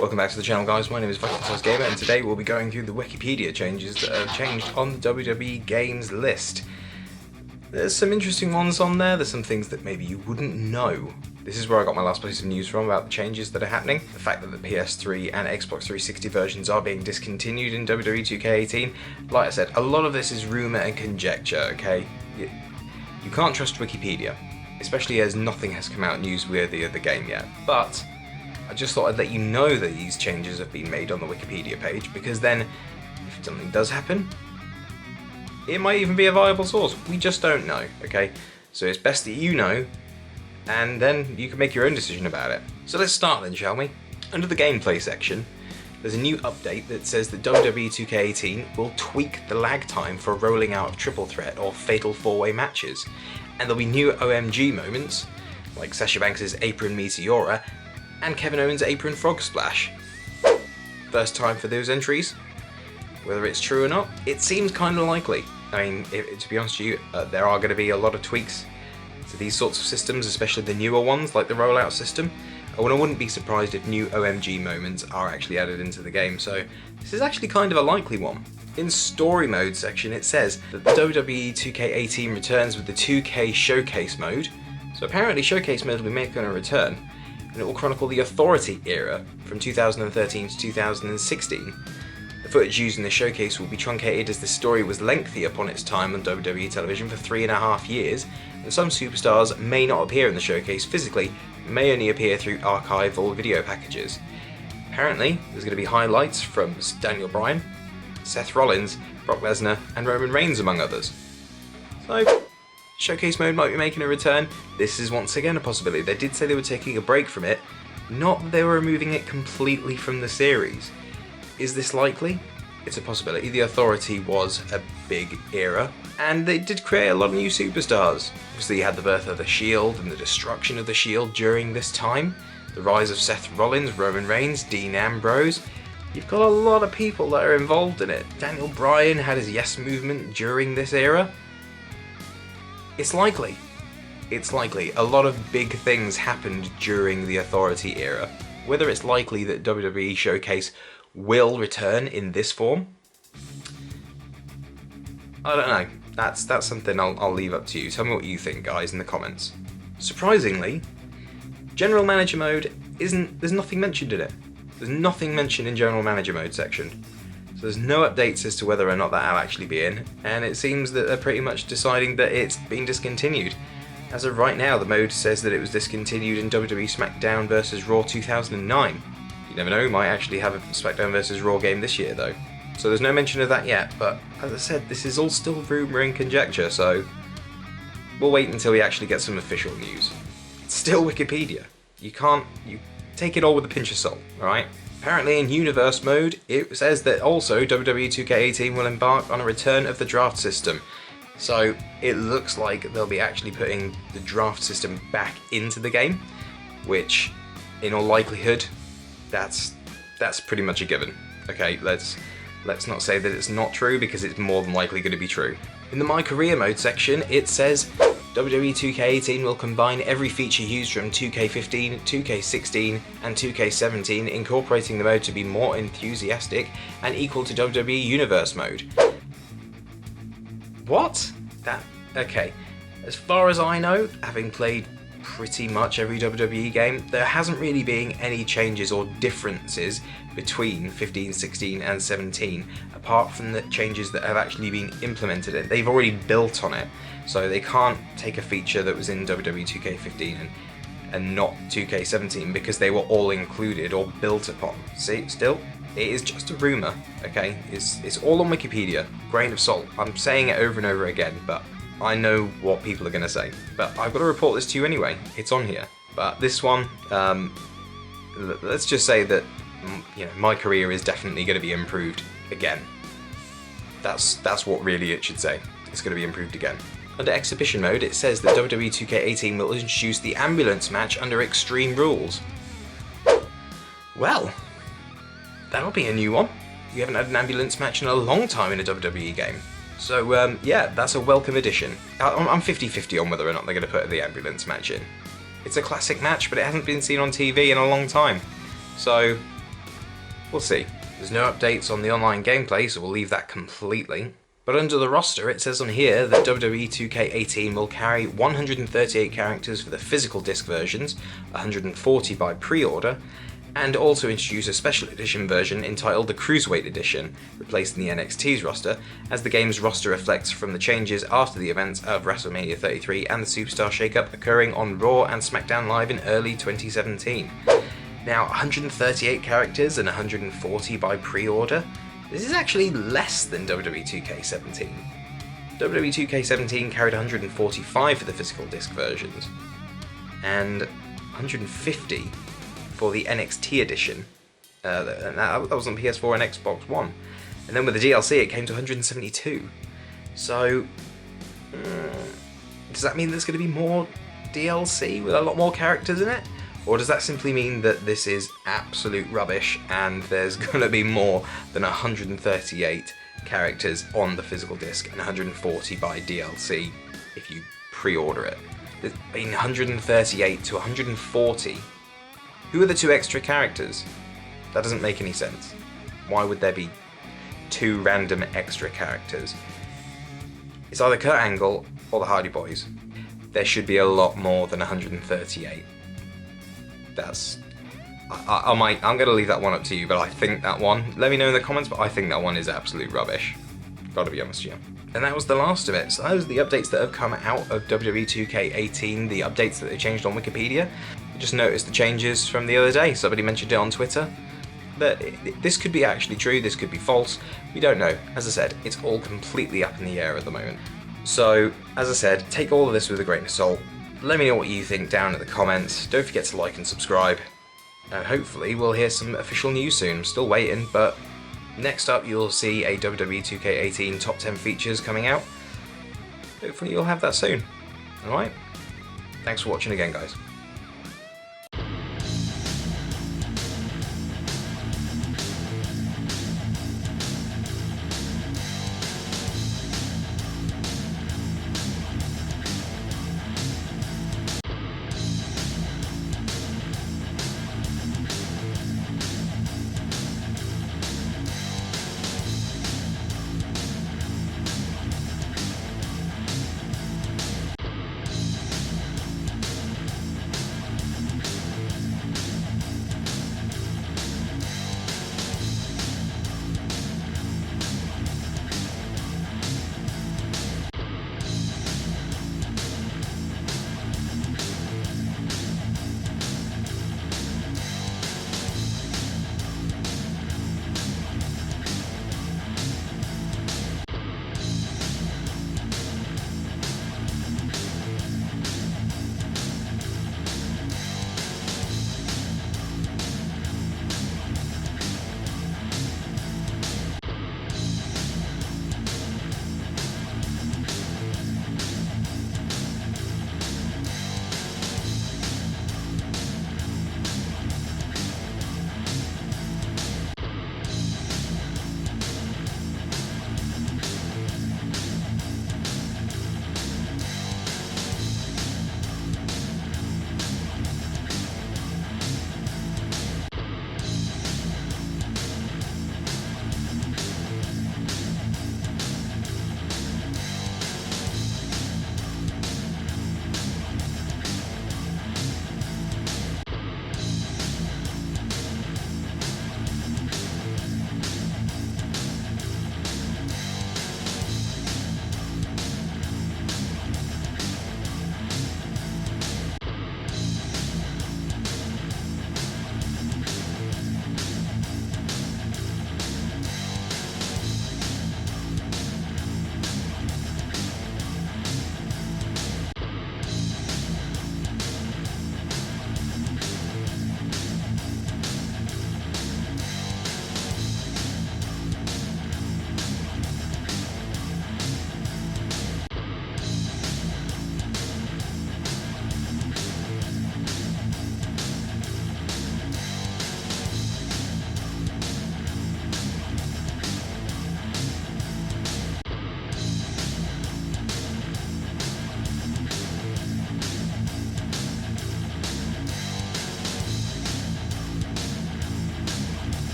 Welcome back to the channel, guys. My name is Gamer, and today we'll be going through the Wikipedia changes that have changed on the WWE Games list. There's some interesting ones on there, there's some things that maybe you wouldn't know. This is where I got my last piece of news from about the changes that are happening. The fact that the PS3 and Xbox 360 versions are being discontinued in WWE 2K18. Like I said, a lot of this is rumour and conjecture, okay? You can't trust Wikipedia, especially as nothing has come out newsworthy of the game yet. But I just thought I'd let you know that these changes have been made on the Wikipedia page, because then, if something does happen, it might even be a viable source. We just don't know, okay? So it's best that you know, and then you can make your own decision about it. So let's start then, shall we? Under the gameplay section, there's a new update that says that WWE 2K18 will tweak the lag time for rolling out of triple threat or fatal four-way matches, and there'll be new OMG moments, like Sasha Banks' Apron Meteora, and Kevin Owens' Apron Frog Splash. First time for those entries. Whether it's true or not, it seems kind of likely. I mean, to be honest with you, there are going to be a lot of tweaks to these sorts of systems, especially the newer ones, like the rollout system. I wouldn't be surprised if new OMG moments are actually added into the game, so this is actually kind of a likely one. In story mode section, it says that the WWE 2K18 returns with the 2K Showcase mode. So apparently Showcase mode will be making a return, and it will chronicle the Authority era from 2013 to 2016. The footage used in the showcase will be truncated as the story was lengthy upon its time on WWE television for 3.5 years, and some superstars may not appear in the showcase physically, may only appear through archival video packages. Apparently, there's going to be highlights from Daniel Bryan, Seth Rollins, Brock Lesnar, and Roman Reigns, among others. So, showcase mode might be making a return. This is once again a possibility. They did say they were taking a break from it, not that they were removing it completely from the series. Is this likely? It's a possibility. The Authority was a big era, and they did create a lot of new superstars. Obviously you had the birth of the Shield and the destruction of the Shield during this time, the rise of Seth Rollins, Roman Reigns, Dean Ambrose. You've got a lot of people that are involved in it. Daniel Bryan had his Yes movement during this era. It's likely. It's likely. A lot of big things happened during the Authority era. Whether it's likely that WWE Showcase will return in this form, I don't know. That's something I'll leave up to you. Tell me what you think, guys, in the comments. Surprisingly, General Manager mode there's nothing mentioned in it. There's nothing mentioned in General Manager mode section. So there's no updates as to whether or not that'll actually be in, and it seems that they're pretty much deciding that it's been discontinued. As of right now, the mode says that it was discontinued in WWE SmackDown vs Raw 2009. You never know, we might actually have a SmackDown vs Raw game this year though. So there's no mention of that yet, but as I said, this is all still rumour and conjecture, so we'll wait until we actually get some official news. It's still Wikipedia. You take it all with a pinch of salt, alright? Apparently in Universe mode, it says that also WWE 2K18 will embark on a return of the draft system. So it looks like they'll be actually putting the draft system back into the game, which in all likelihood, that's pretty much a given. Okay, let's not say that it's not true, because it's more than likely going to be true. In the My Career mode section, it says WWE 2K18 will combine every feature used from 2K15, 2K16, and 2K17, incorporating the mode to be more enthusiastic and equal to WWE Universe mode. What? Okay. As far as I know, having played pretty much every WWE game, there hasn't really been any changes or differences between 15, 16 and 17, apart from the changes that have actually been implemented in. They've already built on it, so they can't take a feature that was in WWE 2K15 and not 2K17 because they were all included or built upon. See, still, it is just a rumour, okay? It's all on Wikipedia, grain of salt. I'm saying it over and over again, but I know what people are going to say. But I've got to report this to you anyway, it's on here. But this one, let's just say that, you know, My Career is definitely going to be improved again. That's what really it should say. It's going to be improved again. Under Exhibition mode, it says that WWE 2K18 will introduce the ambulance match under Extreme Rules. Well, that'll be a new one. You haven't had an ambulance match in a long time in a WWE game. So yeah, that's a welcome addition. I'm 50-50 on whether or not they're going to put the ambulance match in. It's a classic match, but it hasn't been seen on TV in a long time. So We'll see. There's no updates on the online gameplay, so we'll leave that completely. But under the roster, it says on here that WWE 2K18 will carry 138 characters for the physical disc versions, 140 by pre-order, and also introduce a special edition version entitled the Cruiserweight Edition, replacing the NXT's roster, as the game's roster reflects from the changes after the events of WrestleMania 33 and the Superstar Shakeup occurring on Raw and SmackDown Live in early 2017. Now, 138 characters and 140 by pre-order? This is actually less than WWE 2K17. WWE 2K17 carried 145 for the physical disc versions, and 150 for the NXT edition. That was on PS4 and Xbox One. And then with the DLC it came to 172. So, does that mean there's going to be more DLC with a lot more characters in it? Or does that simply mean that this is absolute rubbish and there's going to be more than 138 characters on the physical disc and 140 by DLC if you pre-order it? I mean, 138 to 140. Who are the two extra characters? That doesn't make any sense. Why would there be two random extra characters? It's either Kurt Angle or the Hardy Boys. There should be a lot more than 138. I'm going to leave that one up to you, but I think that one, let me know in the comments, but I think that one is absolute rubbish. Gotta be honest with you. And that was the last of it. So those are the updates that have come out of WWE 2K18, the updates that they changed on Wikipedia. I just noticed the changes from the other day. Somebody mentioned it on Twitter. But this could be actually true, this could be false. We don't know. As I said, it's all completely up in the air at the moment. So, as I said, take all of this with a grain of salt. Let me know what you think down in the comments. Don't forget to like and subscribe. And hopefully we'll hear some official news soon. I'm still waiting, but next up you'll see a WWE 2K18 top 10 features coming out. Hopefully you'll have that soon. Alright? Thanks for watching again, guys.